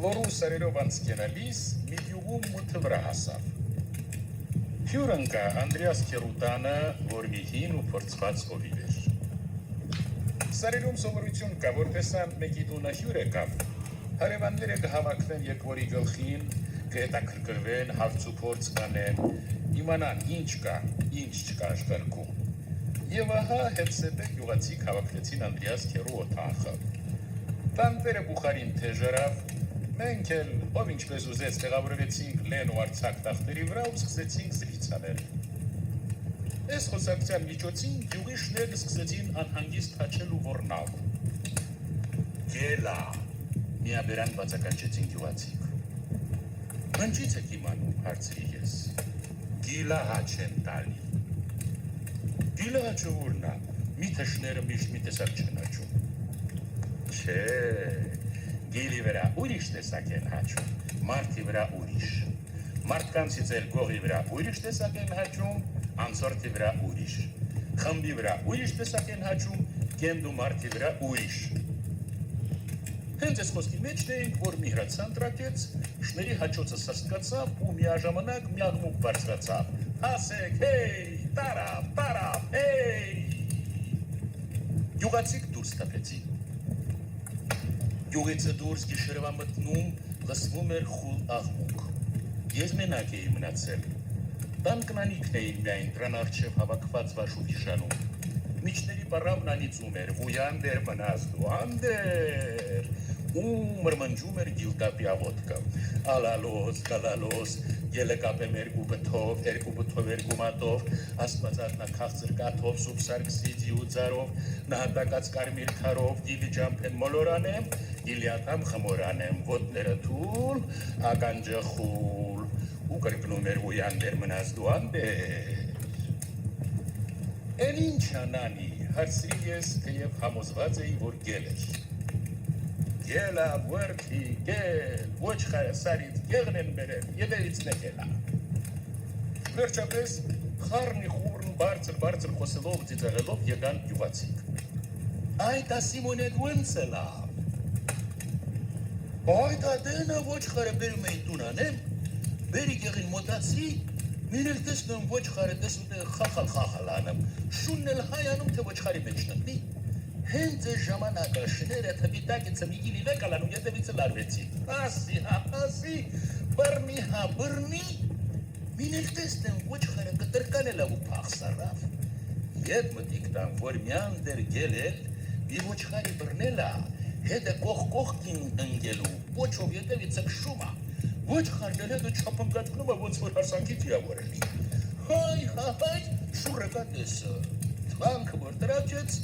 Լորու սարերով անցկենալիս մի գյուղում մութը վրա հասավ։ Հյուր ընկա Անդրեաս Քերուտանը, որ մի հին ու փորձված հովիվ էր։ Սարերում սովորություն կա, որ տեսան մեկի տունը հյուր եկավ, հարևանները կհավաքվեն երկորի գլխին, կհետաքրքրվեն, հարց ու փորձ կանեն, իմանան ինչ կա, ինչ չկա աշխարհում։ Եվ ահա հետսեպե գյուղացիք հավաքվեցին Անդրեաս Քերու օթախը։ Տանտերը Բուխարին թեժարավ, մենք էլ ով ինչպես ուզեց տեղավորվեցինք լեն ու արցակ տախտերի վրա ու սկսեցինք զրույց անել։ Այս խոսակցության միջոցին գյուղի շներն սկսեցին անհանգիստ հաչել ու ոռնալ։ Գելա, միաբերան բացականչեցին գյուղացիք։ Ինչից եք իմանում, հարցրի ես։ Գիլա հաչ են տալի։ Գիլա հաչը որն է, միթե շները միշտ մի տեսակ չեն հաչում։ Չէ, գիլի վրա ուրիշ տեսակ են հաչում, մարդի վրա ուրիշ։ Մարդկանցից էլ գողի վրա ուրիշ տեսակ են հաչում, անցորդի վրա ուրիշ։ Խմբի վրա ուրիշ տեսակ են հաչում, կենդու մարդի վրա ուրիշ։ Հենց այս խոսքի մեջն էինք, որ մի հրացան տրակեց, շների հաչոցը սաստկացավ ու միաժամանակ միաղմուկ բարձրացավ։ Ասեք, հեյ, տարավ, հեյ։ Գյուղացիք դուրս տապեցին։ Գյուղիցը դուրս գիշերվա մտնում, լսվում էր խուլ աղմուկ։ Ես մենակ էի մնացել։ Տան կնանիքն էին միայն դրան առջև հավաքված վաշուվի շանում։ Միջների պարավն անիծում էր, վույանդեր մնազդու, անդեր, ու մրմնջում էր գիլտապի ավոտկը։ Ալալոս, կալալոս, ելը կապեմ երկու բթով, երկու մատով, աստվածատնա քաղցր կաթով, սուպ սարգսիդի ու ձարով, նահատակած կարմիր քարով, դիլի ջամփեն մոլորանեմ, իլիատամ խմորանեմ, ոտները թուլ, ականջը խուլ, ու կրկնում էր վույանդեր մնազդու, անդեր։ Են ինչ անանի, հարցրի ես, թեև համոզված էի, որ գել էր։ Գելա, վրդի, գել, ոչ սարից գեղն են բերել, ետևից նետելա։ Վերջապես, խառնի խուրն բարձր խոսելով ծիծաղելով եկան գյուղացիք։ Այդ ասիմոնետ ոնց էլա։ Այդ ադենը ոչ խարը բերում էին տունանեմ, բերի գեղին մոտացի, միրել տեսնում ոչ խարը տեսնում խախալ անեմ, շունն էլ հայանում թե ոչ խարի մեջ նմնի։ Հենց այս ժամանակը շները թպիտակիցը մի գիլի վեկալանում ետևիցը լարվեցի։ Ասի, բռնի, միրել տեսնում ոչ խարը կտրկանելա ու պախսարավ։ Ետ մտիկ տան, որ միան դեր գելել, մի ոչ խարի բռնելա, հետը կողքին ընգելու, ոչով ետևիցը կշումա։ Ոչ խարդել հետը չապնկատկնում է, ոնց որ հարսանքի թիավորելի։ Հայ, շուրը կա տեսը, թվանքը որ տրաճեց,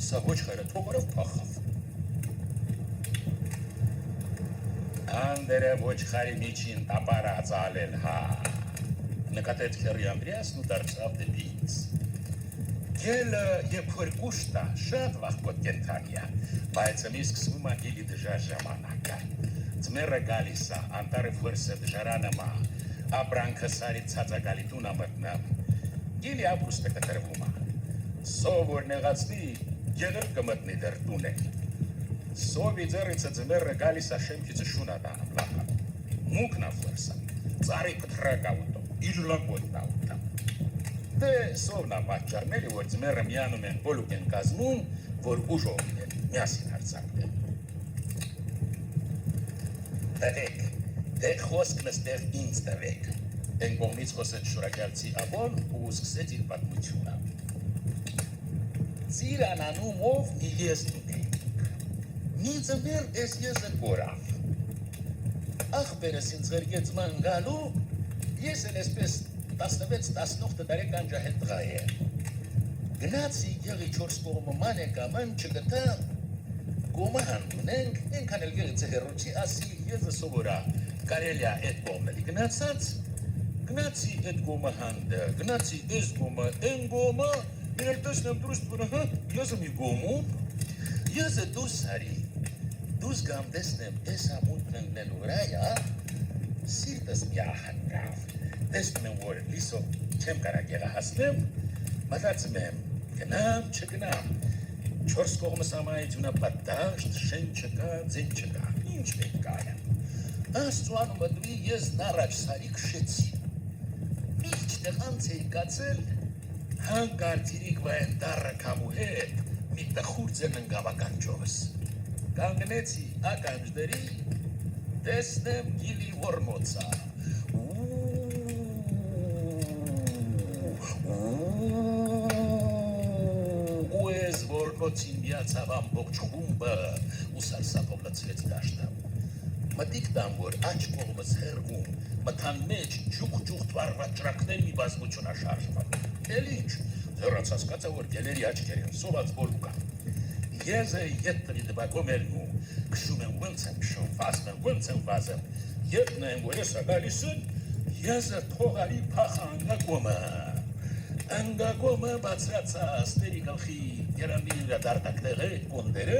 սա ոչ խարը թողորով պախավ։ Անդերը ոչ խարի միջին տապարած ալել, հա, նկատեց Քերի Անդրեասն ու դարձավ դեպի ինձ։ Գելը երբ որ կուշտա, շատ վաղկոտ կենթանիա, բայց մի սկսվում է գիլի դժար ժամանակը։ Ձմերը գալիս է, անտարը վրսը դժարանը մա, ապրանքը սարից ծածակալի տունա մտնամ, գիլի ապրուստը կտրվում է։ Սով որ նեղացնի, գեղր կմտնի դեր տուն է։ Սովի ձերիցը ձմերը գալիս է շեմքիցը շունա տանում լախա։ Մուկնա վրսը, ծարի կտրակա ուտով, իժլակոտ նավուտա։ Դե սովնա պատճարների, որ ձմերը միանում են բոլուկ են կազմում, որ ուժով են, միասին հարցակն Դե խոսքն ստեղ ինձ տվեք, են կողմից խոսեց շուրակյալցի աբոն ու սկսեց իր պատմությունը։ Ծիրանանումով մի ես ունեինք, մի ձմեր ես եզը կորավ։ Աղբերս ինձ ғրգեց ման գալու, ես էլ այսպես 16-18 տարեկան ջահել տղա է։ Գնացի գեղի 4 կողմը ման եկաման չգտա, գոմը հանդունենք, ենքան էլ գեղիցը հերոչի ասի եզը սովորա, կարելյա էդ գոմնելի գնացի էդ գոմը հանդը, գնացի ես գոմը, են գոմը, միրել տեսնեմ դուրս բունը, եզը մի գոմում, եզը դուրս հարի, դուրս գամ տեսնեմ ես ամուտն ընգնելու վրայա, սիրտս մի ահանգավ, տեսնում եմ, որ լիսով չեմ կարակ եղա հասնեմ, մտածում եմ, գնամ, չգնամ, 4 կողմս ամայությունա պատաշտ, շեն չկա, ձեն չկա, ինչ պետք է։ Աստուանում դվի ես նարաջ սարի քշեցի։ Միջտեղ անց էի կացել, հանկարծ իրիկվային դառը կամու հետ, մի տխուր ձեն ընգավականջովս։ Կանգնեցի ականջդերի, տեսնեմ գիլի որմոցա։ Ու ես որմոցին միացավ ամբողջ խումբը ու սարսափով լցվեց դաշտը։ Մտիկ տան, որ աչ կողմս հեռվում, մթան մեջ ջուղ-ջուղ թվարված ճրակներ մի բազմություն աշարժվում։ Էլ ինչ, ձեռացած կացա, որ գելերի աչքեր են, սոված բոլուկա։ Եզը ետտրի դբակում էլնու, քշում են ոնց են քշում, վազում են ոնց են վազում, ետնը են, որ ես ագալիս են, եզը թողարի փախա անգագոմը բացրացա աստերի գլխի երամիրա դարտակները կոնդերը,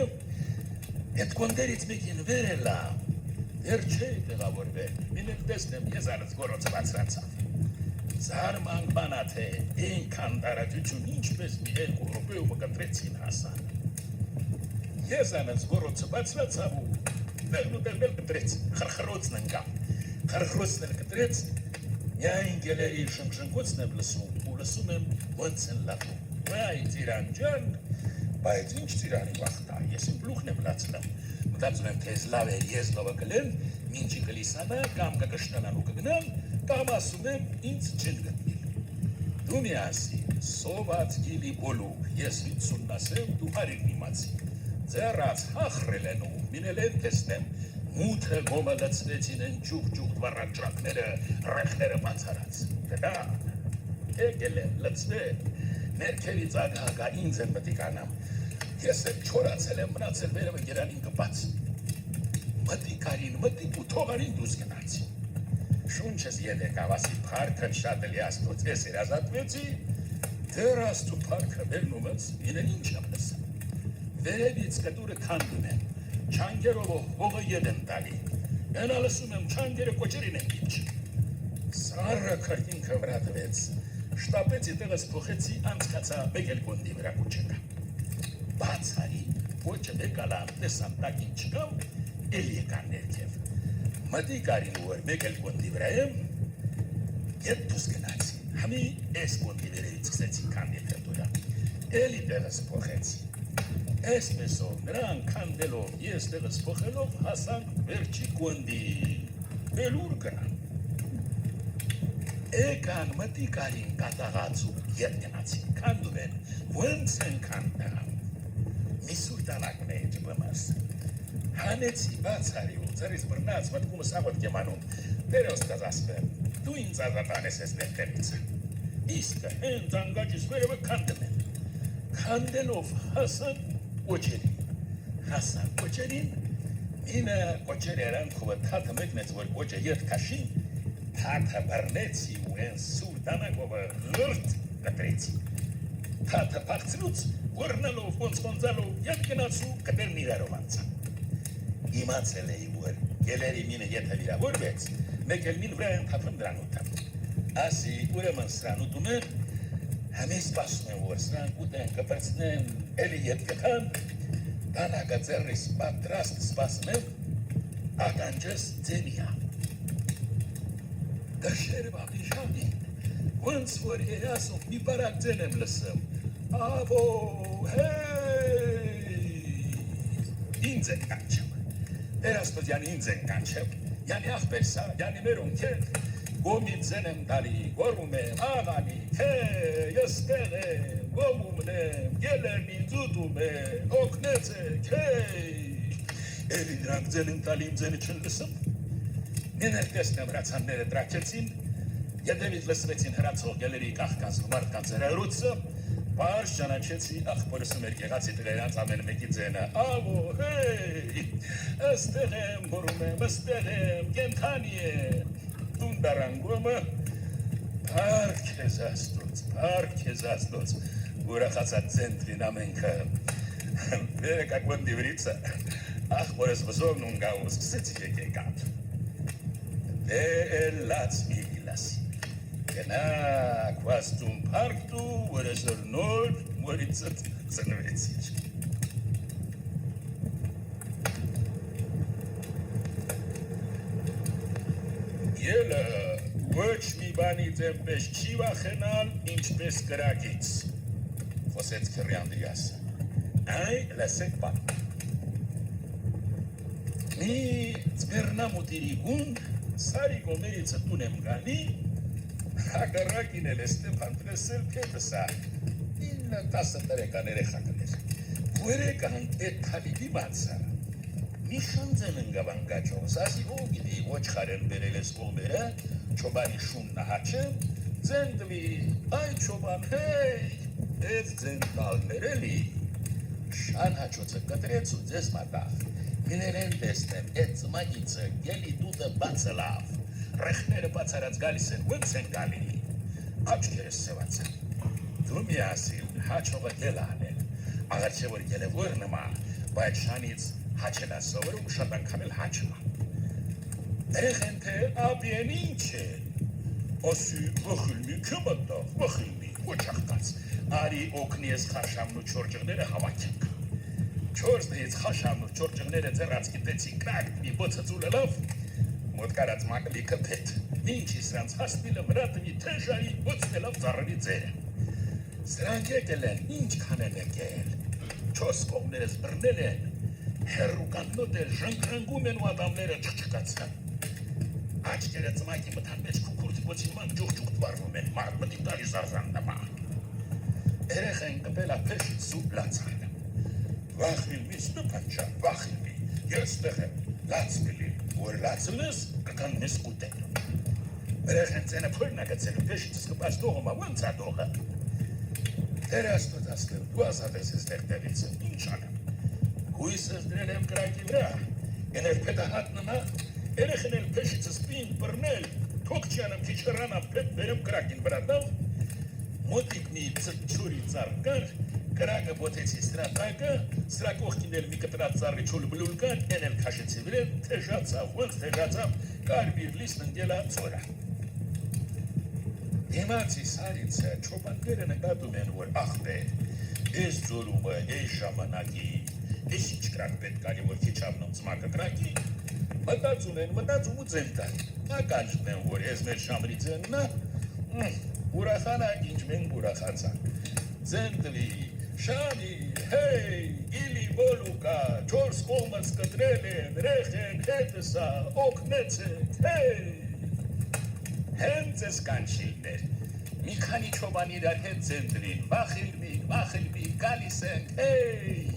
այդ կոնդերից մեկին վերելա, դեր չէ տեղավորվել, մինեք տեսնեմ ես արած գորոցը բացրացավ։ Զարմանք բանա թե ենքան դարաջություն ինչպես մի երկու ռոպեու մկտրեցին հասան։ Ես անց գորոցը բացրացավ ու դեղնուդեղնել կտրեց, խրխրոցն ընկավ, խրխրոցն էլ կտրեց, միայն գելերի շնգշնգոցն եմ լսում ու լսում եմ ոնց են լախում, վայ ծիրան ջան, բայց ինչ ծիրանի վախտա, ես իմ պլուխն եմ լացնում, մտածում եմ թեզ լավ է ես լովը կլեմ, մինչի կլիսանա կամ կկշտանան ու կգնամ, կամ ասում եմ ինձ չեն գտմիլ։ Դու մի ասի, սոված գիլի բոլուկ, ես 50 ասեմ, դու հարին իմացի, ձեռած հախրել են ու մինել են տեսնեմ, մութը գոմը լծվեցին են ջուղ-ջուղ դվարան ճրակները, ռեխները բացարած, դրա, եկել են լծվել, ներքևից ագահագա ինձ են մտիկանամ, ես էլ չորացել եմ մնացել վերևը գերանին կպած, մտիկարին մտիկ ու թողարին դուս գնացի, շունչս ետեկավ ասի պարքն շատ էլի աստոց ես երազատվեցի, դեր աստու պարքը վերնումըց ինել ինչ եմ լսում, վերևից կտուրը քանդում են, չանգերովը հողը ետ են տալի, ենա լսում եմ չանգերը կոչերին են իչ, սարը քրտինքը վրատվեց, շտապեցի տեղս փոխեցի անցկացա մեկ էլ կոնդի վրա կուչեկա, բացարի, ոչը մեկալա տեսան տակին չկամ, էլ եկան ներքև, մտիկարին որ մեկ էլ կոնդի վրա եմ, ետ դուս գնացի, համի ես կոնդի վերևից սկսեցի կանդի թերտուրա, էլի տեղս փոխեցի, Այսպեսով, նրան քանդելով, ես տեղս փոխելով հասանք վերջի կոնդի, էլ ուր գնան։ Եկան մտիկարին կատաղացու ետ գնացին, քանդում են, ոնց են քանդամ։ Մի սուրտանակ մեջ բմաս։ Հանեցի բացարի ու ծրից բրնած մտկումս աղոտ կեմանում, դերոս կազասպեմ, դու ինձ ազատանես ես ներքևիցը։ Իսկը հենց անգաջիս վերևը քանդում են։ Քանդելով հասան Կոչերին, հասան կոչերին, ինը կոչեր երան կովը թաթը մեկնեց, որ կոչը ետ կաշին, թաթը բրնեցի ու են սուր դանակովը լրտ կտրեցի, թաթը պաղցրուց, որնալով, ոնցոնձալով, ետ գնացու կտերն իրարով անցան, իմացել էի, որ գելերի մինը ետը վիրավորվեց, մեկ էլ մին վրա են թաթում դրան ուտամ, ասի ուրեմն սրան ուտում եմ, Համի սպասում եմ, որ սրանք ուտեն կպրծնեն, էլի ետ կտան, տանակը ձեռիս պատրաստ սպասում եմ, ականջս ձենիա։ Դաշերվա բիժանին, ոնց որ երասում մի բարակ ձեն եմ լսում, ավո, հեյ, ինձ են կանչեմ, երասպոտ յանի ինձ են կանչեմ, յանի աղպերսա, յանի մերում կետ, Գոմին ձեն եմ դալի, գորում եմ, աղանի, թե, ես տեղ եմ, գոմումն եմ, գելերն ինձ ուտում եմ, օգնեց եք, հեյ, էլի դրանք ձեն եմ տալի իմ ձենը չն լսում, մեներ տեսնեմ հրացանները տրակեցին, ետևից լսվեցին հրացող գելերի կաղկազ ու մարդկանց հրայրուցը, պարշ ճանաչեցի աղպորսում էր կեղացի տղերանց ամեն մեկի ձենը, ավո, հեյ, աստեղ եմ, գորում եմ, աստեղ եմ, կենթանի եմ, Դարանգոմը պարք ես աստոց, ուրախացած ծենտրին ամենքը, վերեք ակվնդի վրիցը, աղբորս վզովն ունգաուս, սկսեցի եկեկապ, դել լաց միլի լասի, գնակ վաստում պարքտու, որեսոր նոր մորիցըտ ծնվեցիչ. Ելը ոչ մի բանից այնպես չի վախենալ, ինչպես կրակից, խոսեց քրի Անդրեասը։ Այ լսեք բան։ Մի ձմեռնամուտերի գունդ սարի կողմերից տուն եմ գալի, հակառակին էլ Ստեփան Տրեսել Պետսա, 9-10 տարեկան երեխա կներ։ Որեկան այդ թալիբի բացա։ Մի շանձեն ընկավ անգաճով, սասի ով գիտի ոչ խարեն բերել ես կողմերը, չոբանի շունն հաչեմ, ձեն դվի, այ չոբան, հեյ, ես ձեն տալներ էլի։ Շան հաչոցը կտրեց ու ձեզ մատավ, միներեն տեսնեմ, այդ ծմագիցը գելի դուտը բացը լավ, ռեխները բացարած գալիս են, ոնց են գալի, աչքերս սևացեն, դու մի ասիլ, հաչողը գել անել, աղար չէ որ գել է որ նմա, բայց շանից հաչելա սովորում շատ անգամ էլ հաչլա։ Երեխեն թե ապիեն ինչ է, ասի վխիլմի կմտավ, վխիլմի, ոչ աղկաց, արի օգնի ես խաշամն ու չորջղները հավաքենք։ Չորսնից խաշամն ու չորջղները ձեռած գիտեցի կրակ մի բոցածուլը լավ, մոտ կարած մակլի կպետ, ինչ իսրանց հասնիլը վրատվի թեժայի բոցնելով ծառրի ձերը։ Սրանք եկել են, ինչ կանեն եկել, չոս կողմներս բրնել են, հերուկաննոտ էլ ժնգրանգում են ու ադամները չկացան։ Աչկերը ծմակի մտան մեջ կուկուրդի բոցիման ջուղջուղ տվարվում են, մարդ մտի տալի զարզան նմա։ Երեխեն կպել ափեշից սուպ լացան։ Վախիլմի Ստեփանջան, վախիլմի, ես տեղ եմ, լաց կլի, որ լացել ես կկան մեզ կուտել։ Երեխեն ծենը փորնա գծել, փեշից կպաս դողոմա, ոնց ա դողը։ Տերաստոտ ասկել, դու ազատես ես տեղտեղից, ինչ անեմ։ Հույսս դրել եմ կրակի վրա, եներ պետահատ նմա, երեխեն էլ փեշիցս պին պրնել, թոք չյանեմ քիչ հրանամ պետ բերեմ կրակին վրատավ, մոտիկ մի ծրչուրի ծար կար, կրակը բոթեցի սրատակը, սրա կողքին էլ մի կտրած ծարի չուլ բլուլ կար, են էլ քաշեցի վրել, թեժացավ, ոնց թեժացավ, կար բիր լիսն ընգելա ծորա։ Դիմացի սարիցը չոբանները նկատում են, որ ախպեր, ես ձորումը, ես ժամանակի, ես ինչ կրակ պետք ալի, որ քիչ ամնում ծմակը կրակի, մտածում են, մտածում ու ձեն տան, ականջն են, որ ես մեր շամրի ձեննա, ուրախանակ ինչ մենք ուրախացանք, ձեն տվի, շանի, հեյ, գիլի բոլուկա, չորս կողմս կտրել են, ռեխեն, հետսա, օգնեցեք, հեյ, հենց ես կանչիլներ, մի քանի չոբան իրար հետ ձեն տվին, վախիլմի, գալիս ենք, հեյ,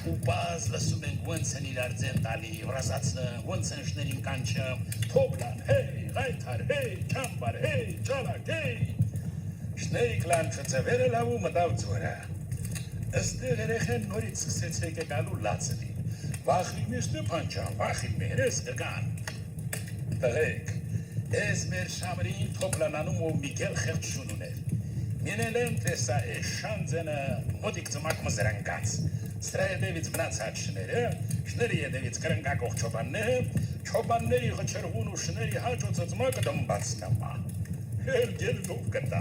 ու բազ լսում ենք ոնց են իրար ձեն տալի, վրազացնը, ոնց են շներին կանչեմ, թոբլան, հեյ, ғայթար, հեյ, չամբար, հեյ, ճալակ, հեյ, շների կլանչը ծևերը լավու մտավ ձորը, ըստեղ երեխեն նորից սկսեց եկեկալու լացելի, վախիլմի Ստեփանջան, վախիլմի, հերես կգան, տղեք, ես մեր շամրին թոբլանանում ու միգել խեղճշուն ուներ, մինել են տեսա ես շանձենը մոտիկ ծմակ մզրանգած, սրա եդևից բնացած շները, շների եդևից կրնկակող չոբանների խչրղուն ու շների հաճոցը ծմակը դմբաց նմա, հել գելնով կտա,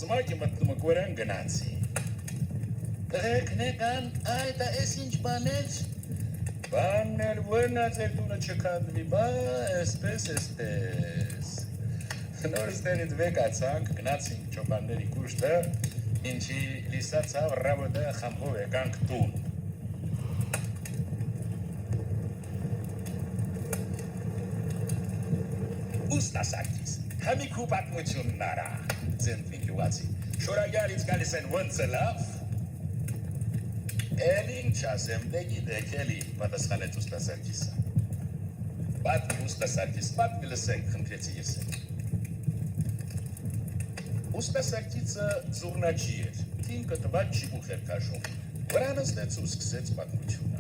ծմակի մտնումը գորան գնացի, տղեք նեկան, այդ ես ինչ բաներ, բաններ որնաց էր տունը չքանդվի, բա էսպես, նոր ստերից վեկացանք, գնացինք չոբանների կուշտը, ինչի լիսացավ ռավոտը խամբով եկանք տուն, Ուստասակիս, համիք ու պատմությունն արա, ձենտվին լուացի, շորագարից գալիս են ոնցը լավ, էլ ինչ ասեմ, դե գիտեք էլի, պատասխանեց Ուստասակիսը, պատմի Ուստասակիս, պատմի լսենք, խնդրեցի ես ենք, Ուստասակիսը զուրնաչի էր, թինքը տված չիբուխ էր կաշում, վրան ստեց ու սկսեց պատմությունը,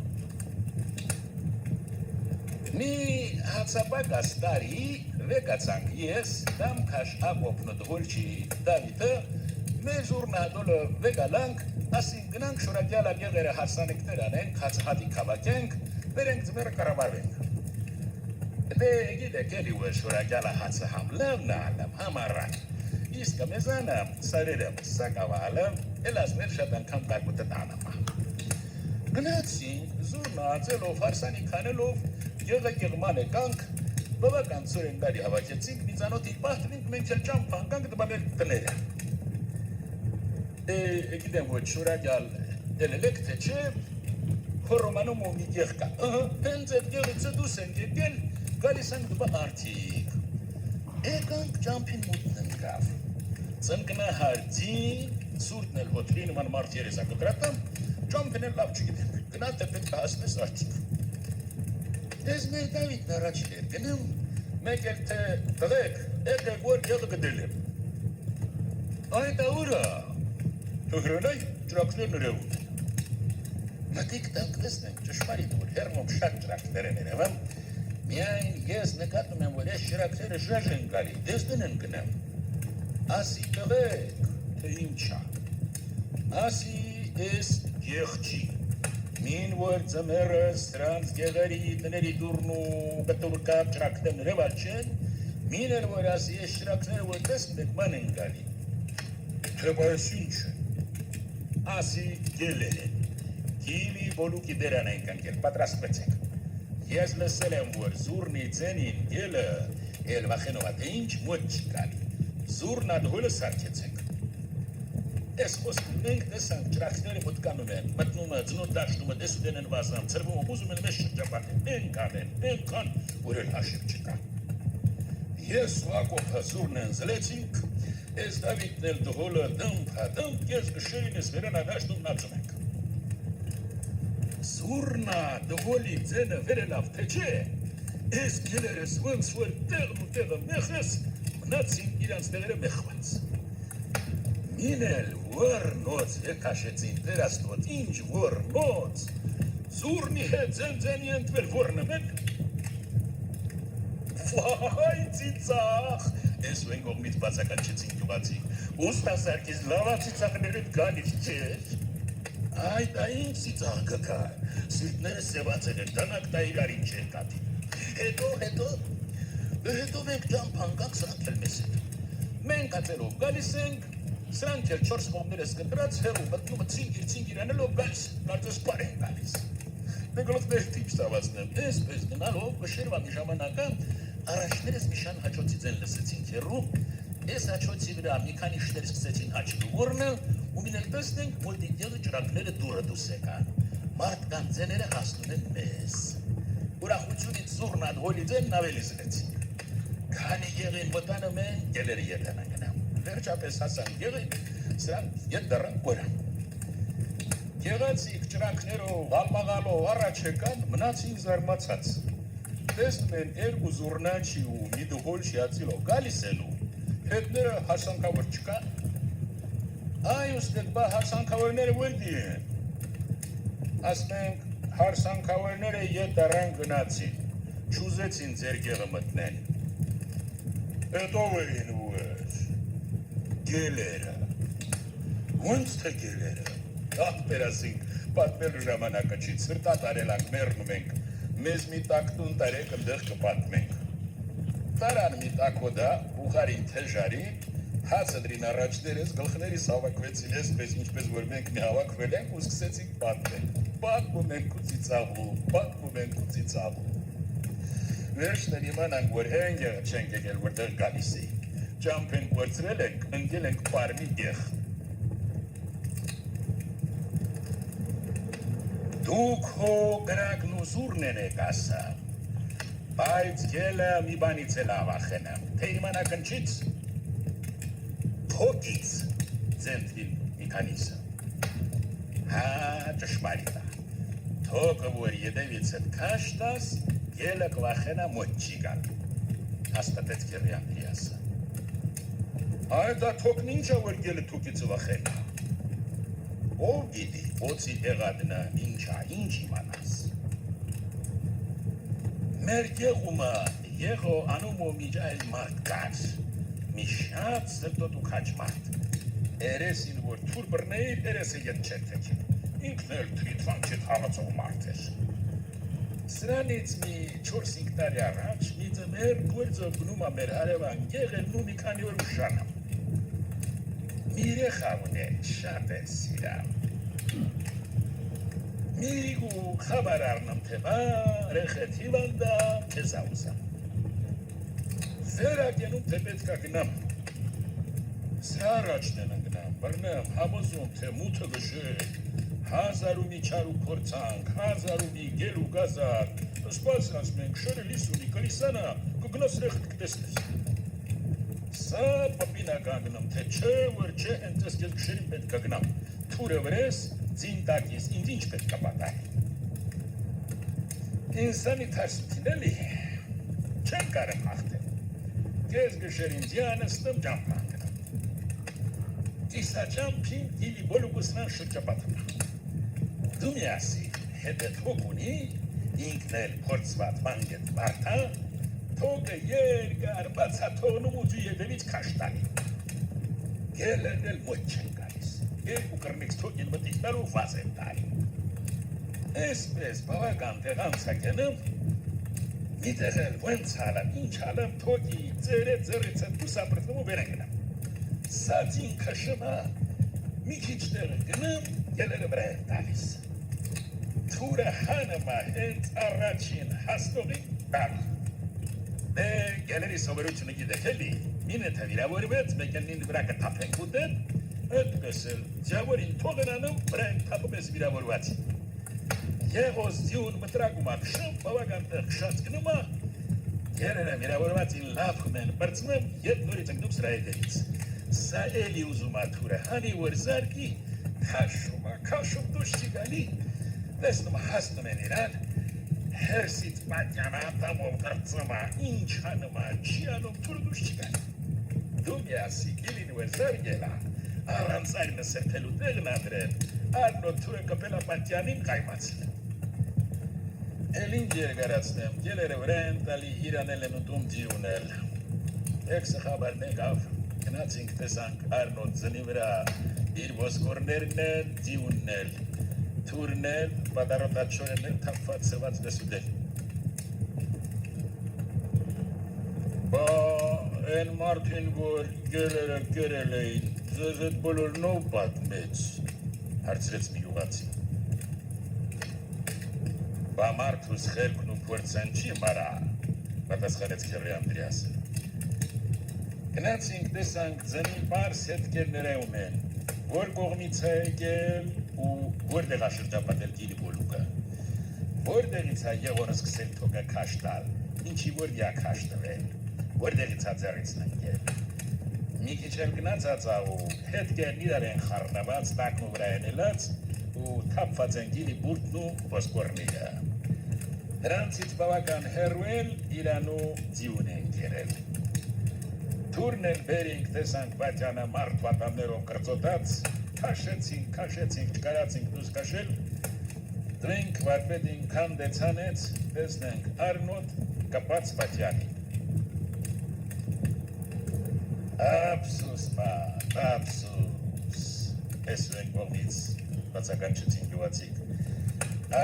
մի հացապակաս տարի վեկացանք ես, դամքաշ ակոպնը դղոլչի Դավիթը, մեր ժուրնադոլը վեկալանք, ասին գնանք շորակյալ ագեղերը հարսանիքներ անենք, հացհատի կավակենք, բերենք ձմերը կարավարվենք։ Դե գիտեք էլի ու շորակյալը հացը համ լավն ալեմ, համ առան, իսկը մեզանը սարերեմ սակավալեմ, էլ ասներ շատ անգամ կարկուտը տանամա։ Գնացինք, զուրնացելով, հարսանիք անելով, Եղեք եղման եկանք, Բավական ծորենգարի հավաքեցինք, մի ծանոթի պահտնինք, մենք էլ ճամփան կանք դպաներ տները։ Գիտեմ ոչ շուրագյալ դելելեք թե չէ, հորոմանում ու մի գեղ կա։ Հենց այդ գեղիցը դուս ենք եկել, գալիս ենք դպա արդիկ։ Եկանք ճամփին մուտն ընկավ։ Ծնկնա հարձին, սուրտն էլ հոտրի նման մարդ երեսակը կրատամ, ճամփին էլ լավ չգիտեմ, գնա թե պետք է հասնես արդիկ։ Ես մեր Դավիթն առաջին էր գնում, մեկ էլ թե տղեք, եկեք որ գեղը գդել եմ։ Այդ ուրա, հրոնայ տրակներն երևում են։ Մտիկ տանք տեսնենք ճշմարիտ որ հերմում շատ տրակներ են երևում, միայն ես նկատում եմ, որ ես ճրակները ժաժ են գալի, տեսնեն են գնեմ։ Ասի տղեք, թե ինչա։ Ասի ես գեղջի։ Մին որ ձմերը սրանց գեղերի տների դուրն ու կտուրկապ ճրակներն երևալ չեն, մին էլ որ ասի ես ճրակները որ տեսնում եք ման են գալի։ Հետո այս ինչ է։ Ասի գելեր են, գիլի բոլուկի դերան ենք ընկել, պատրաստվեցեք։ Ես լսել եմ, որ զուրնի ձենին գելը, էլ վախենովա թե ինչ մոտ չի գալի, զուրն ադհոլը սարքեցեք։ Ես խոսքում մենք տեսանք ճրակները մոտկանում են, մտնում է, ձնոտ դաշտում է, տեսուտ են վազնամ, ծրվում ու ուզում են մեզ շրջապատեն, ենքան, որ էլ հաշիվ չկա։ Ես ու Ակոփը զուրն են զլեցինք, ես Դավիթն էլ դհոլը դմփ, ես գշերին ես վերանա դաշտում նացում ենք։ Զուրնա դհոլի ձենը վերելավ թե չէ, ես գելերս ոնց որ տեղն ու տեղը մեխես, մնացին իրանց տեղերը մեխված։ Մինել որնոց եկաշեցին տերաստոտ, ինչ որնոց, զուրնի հետ ձենձենի ընտվել որնը մենք։ Վայ ծիծաղ, ես ու են կողմից բացականչեցին կուբացիկ, ուստասարկիս լավա ծիծաղներըտ գալիս չեր։ Այդ այն ծիծաղ կկա, սիրտները սևացել են, դանակ դա իրարին չեր կատի։ Հետո մենք ճամփանկանք սրանք էլ մեզ հետ։ Մենք ատելով գալիս ենք, սրանք էլ չորս կողմներս կտրած, հերու մտնում ցինգիր անելով գալիս, կարծես պար են գալիս։ Նգլոքներ թիչ տավացնեմ, պես գնալով գշերվա մի ժամանակը առաջներս մի շան հաչոցի ձեն լսեցինք հերու, ես հաչոցի վրա մի քանի շներ սկսեցին հաչելու որնել, ու մինել տեսնենք, որ դիտյալը ճրակները դուրը դուս եկան, մարդկան ձեները հասնում են մեզ։ Ուրախությունից զուրն ադհոլի ձենն ավելի զնեցինք։ Քանի գեղին մտանում են, գելերը ետան անգնամ։ Վերջապես հասան գեղին, սրանք ետ դռան կորան։ Գեղացիկ ճրակներով, ալմաղալով առաջ եկան, մնացին զարմացած։ Տեսնում են երկու զուրնաչի ու մի դհոլ շիացիլով գալիս են ու հետները հարսանքավոր չկան։ Այ ուստեք բա հարսանքավորները որդի են։ Ասմենք հարսանքավորները ետ դռան գնացին, չուզեցին ձեր գեղը մտնեն։ Հետով էին ուր, գելերը, ոնց թե գելերը, աղբերասինք, պատմելու ժամանակը չի, սրտատ արելանք մերնում ենք, մեզ մի տակտուն տարեք ընդեղ կպատմենք։ Տարան մի տակոդա, ուղարին թեժարի, հացը դրին առաջներս, գլխներիս հավակվեցին եսպես, ինչպես որ մենք մի հավակվել ենք ու սկսեցինք պատմենք։ Պատմում ենք ու ծիծաղում։ Վերջներ իմանանք, որ հենգեղը չենք եկել, որտեղ գալիս էինք։ Ճամփեն կորցրել ենք, ընկել ենք պարմի գեղ։ Դուք հո գրակն ու զուրն եք ասա, բայց գելը մի բանից էլ ավախենամ, թե իմանակ ընչից, թոկից ձենթին մի քանիսը։ Հա, ճշմարիտ է, թոկը որ ետևից հետ քաշտաս, գելը կվախենա մոտ չի գալ, հաստատեց գերյանքի ասը։ Այդ դա թոկն ինչ է, որ գելը թոկից վախենա։ Ով գիտի, ոցի եղադնը ինչա, ինչ իմանաս։ Մեր գեղումը եղո անում ու միջ այլ մարդ կար, մի շատ սրտոտ ու քաչ մարդ, երեսին որ թուր բրնեի, երեսը ետ չեր թեքել, ինքն էլ թրիտվան չետ համացող մարդ էր։ Սրանից մի 4-5 տարի առաջ մի ձմեր գործով գնում է մեր հարևան գեղելն ու մի քանի օր ուշանամ։ Մի երեխա ուներ, շատ էր սիրամ։ Մի ու խաբար առնում թե բա, ռեխետ հիվանդա, քեզ աուզա։ Վերակենում թե պետք է գնամ։ Սարաճն են ընգնամ, բրնեմ, համոզում, թե մութը գժե, 1000 ու մի չար ու փորձանք, 1000 ու մի գել ու գազար, սպասած մենք շրելիս ունի կլիսանա, կգնաս ռեխտ կտեսնես։ Սա պապինական գնամ, թե չէ, որ չէ, հենտես կեզ կշերին պետք է գնամ, թուրը վրես, ձինտակիս, ինձ ինչ պետք է պատահի։ Ինսանի թարսուտին էլի, չեն կարեմ հաղթել, կեզ գշերին ձյանստում ճամպան գնամ։ Իսաճամպին իլի բոլուգուսնան շրջապատում։ Դու միասի հետետ հոգ ունի, ինքն էլ փորձված մանգետ մարդա, թոգը երկար բացաթողնում ու ձու ետևից կաշտանի։ Գելեն էլ ոչ չեն գալիս, երկու կրնիքս թոգին մտիք տալու վազ են տալի։ Այսպես բավական տեղանցակենում, միտեղ էլ վենց հալամ, ինչ հալամ թոգի ձերեց դուսապրտնում ու բերեն գնամ։ Սածին կշմա, մի քիչ տեղը գնամ, գելերը վրա են տալիս։ Թուրը հանմա հենց առաջին հասնողի տալի։ Դե գելերի սովորությունը գիտեք էլի, մինը թե վիրավորվեց, մեկենին վրա կթափենք ուտեն, այդպես էլ ձյավորին թողն անում, վրա են թափում ես վիրավորվածի։ Եղոս ձյուն մտրագում ակշում, բավական տեղ կշած գնումա, գելերը վիրավորվածին լափում են, բրծնում, ետ նորից ընգնում սրա հետերից։ Սա էլի ուզում աթուրը, հանի որ զարկի, քաշում դուշ չի գալի, տեսնում հասնում են իրան, հերսից պատյանա, տամով կրծումա, ինչ հանումա, չի անում, թուրը դուշ չի գալի։ Դու միասի գիլին որ զարգելա, առանց այրնը սրտելու տեղն ադրեն, արնոտ թուրը կպելա պատյանին կայմացել։ Էլ ինձ երգարացնեմ, գելերը վրա են տալի իրանել են ուտում ձիունել, էքսը խաբարն եկավ, գնացինք տեսանք արնոտ ձնի վրա, իր ոսկորներն են, ձիունն էլ, թուրն էլ, պադարոտաչորեն են թապված սված դեսուդել։ Բա են մարդին, որ գելերը գերել էին, ձեզ էդ բոլորն ով պատմեց, հարցրեց մի ուղացի։ Բա մարդուս խելքն ու փորձեն չի մարա, պատասխանեց Քեռի Անդրեասը։ Գնացինք տեսանք ձնի պարս հետքերները ունեն, որ կողմից է եկել ու որտեղ է շրջապատել գիլի բոլուկը, որտեղից է եղորը սկսել թոգը քաշ տալ, ինչի որ յա քաշ տվել, որտեղից է ձեռից ննկել։ Մի քիչ էլ գնացած է ու հետքերն իրար են խառնված, տակնու վրա են ելած ու թափված են գիլի բուրդն ու ոսկորները։ Դրանցից բավական հեռու էլ իրանու ձիուն են կերել։ Թուրն էլ բերինք տեսանք պատյանը մարդ պատաններով կրծոտած, քաշեցինք, չկարացինք դուս կաշել, դրենք վարպետին քանդեցանեց, տեսնենք արնոտ կպած պատյանի։ Ապսուս մատ, ապսուս, տեսու ենք ողից, բացականչեցին գյուացիկ,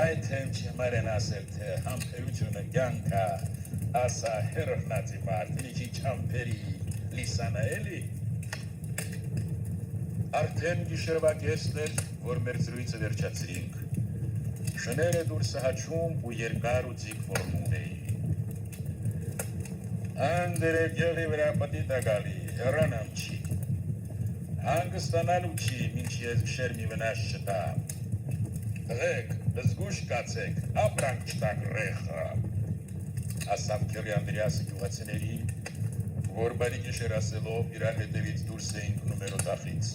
այդ հեմ չմար են ասել, թե համպերությունը գյանքա, ասա հերրնացի մարդ, նիքի չամպերի, լիսանա էլի, արդեն գիշերվա կեսն էր, որ մեր զրույցը վերջացրինք, շները դուրսը հաչում ու երկար ու ձիգ որնում էի։ Անդերև եղի վրա պտիտ ագալի, հեռանամ չի, հանգստանալու չի, մինչ ես գշեր մի վնաս չտա, տղեք, զգուշ կացեք, ապրանք չտակ ռեխը, ասավ Քեռի Անդրեասը գյուղացիների, որ բարի գիշեր ասելով իրար հետևից դուրս էին գնում մեր օտախից։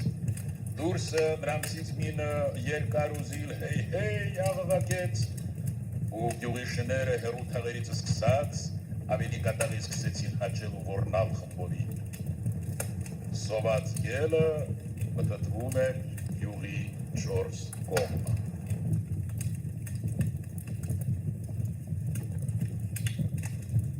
Դուրսը նրանցից մինը երկար ու զիլ հեյ աղաղակեց ու գյուղի շները հեռու թաղերից սկսած ավելի կատաղի սկսեցին հաչել ու որնալ խմբովին։ Սոված գելը պտտվում էր գյուղի չորս կողմը։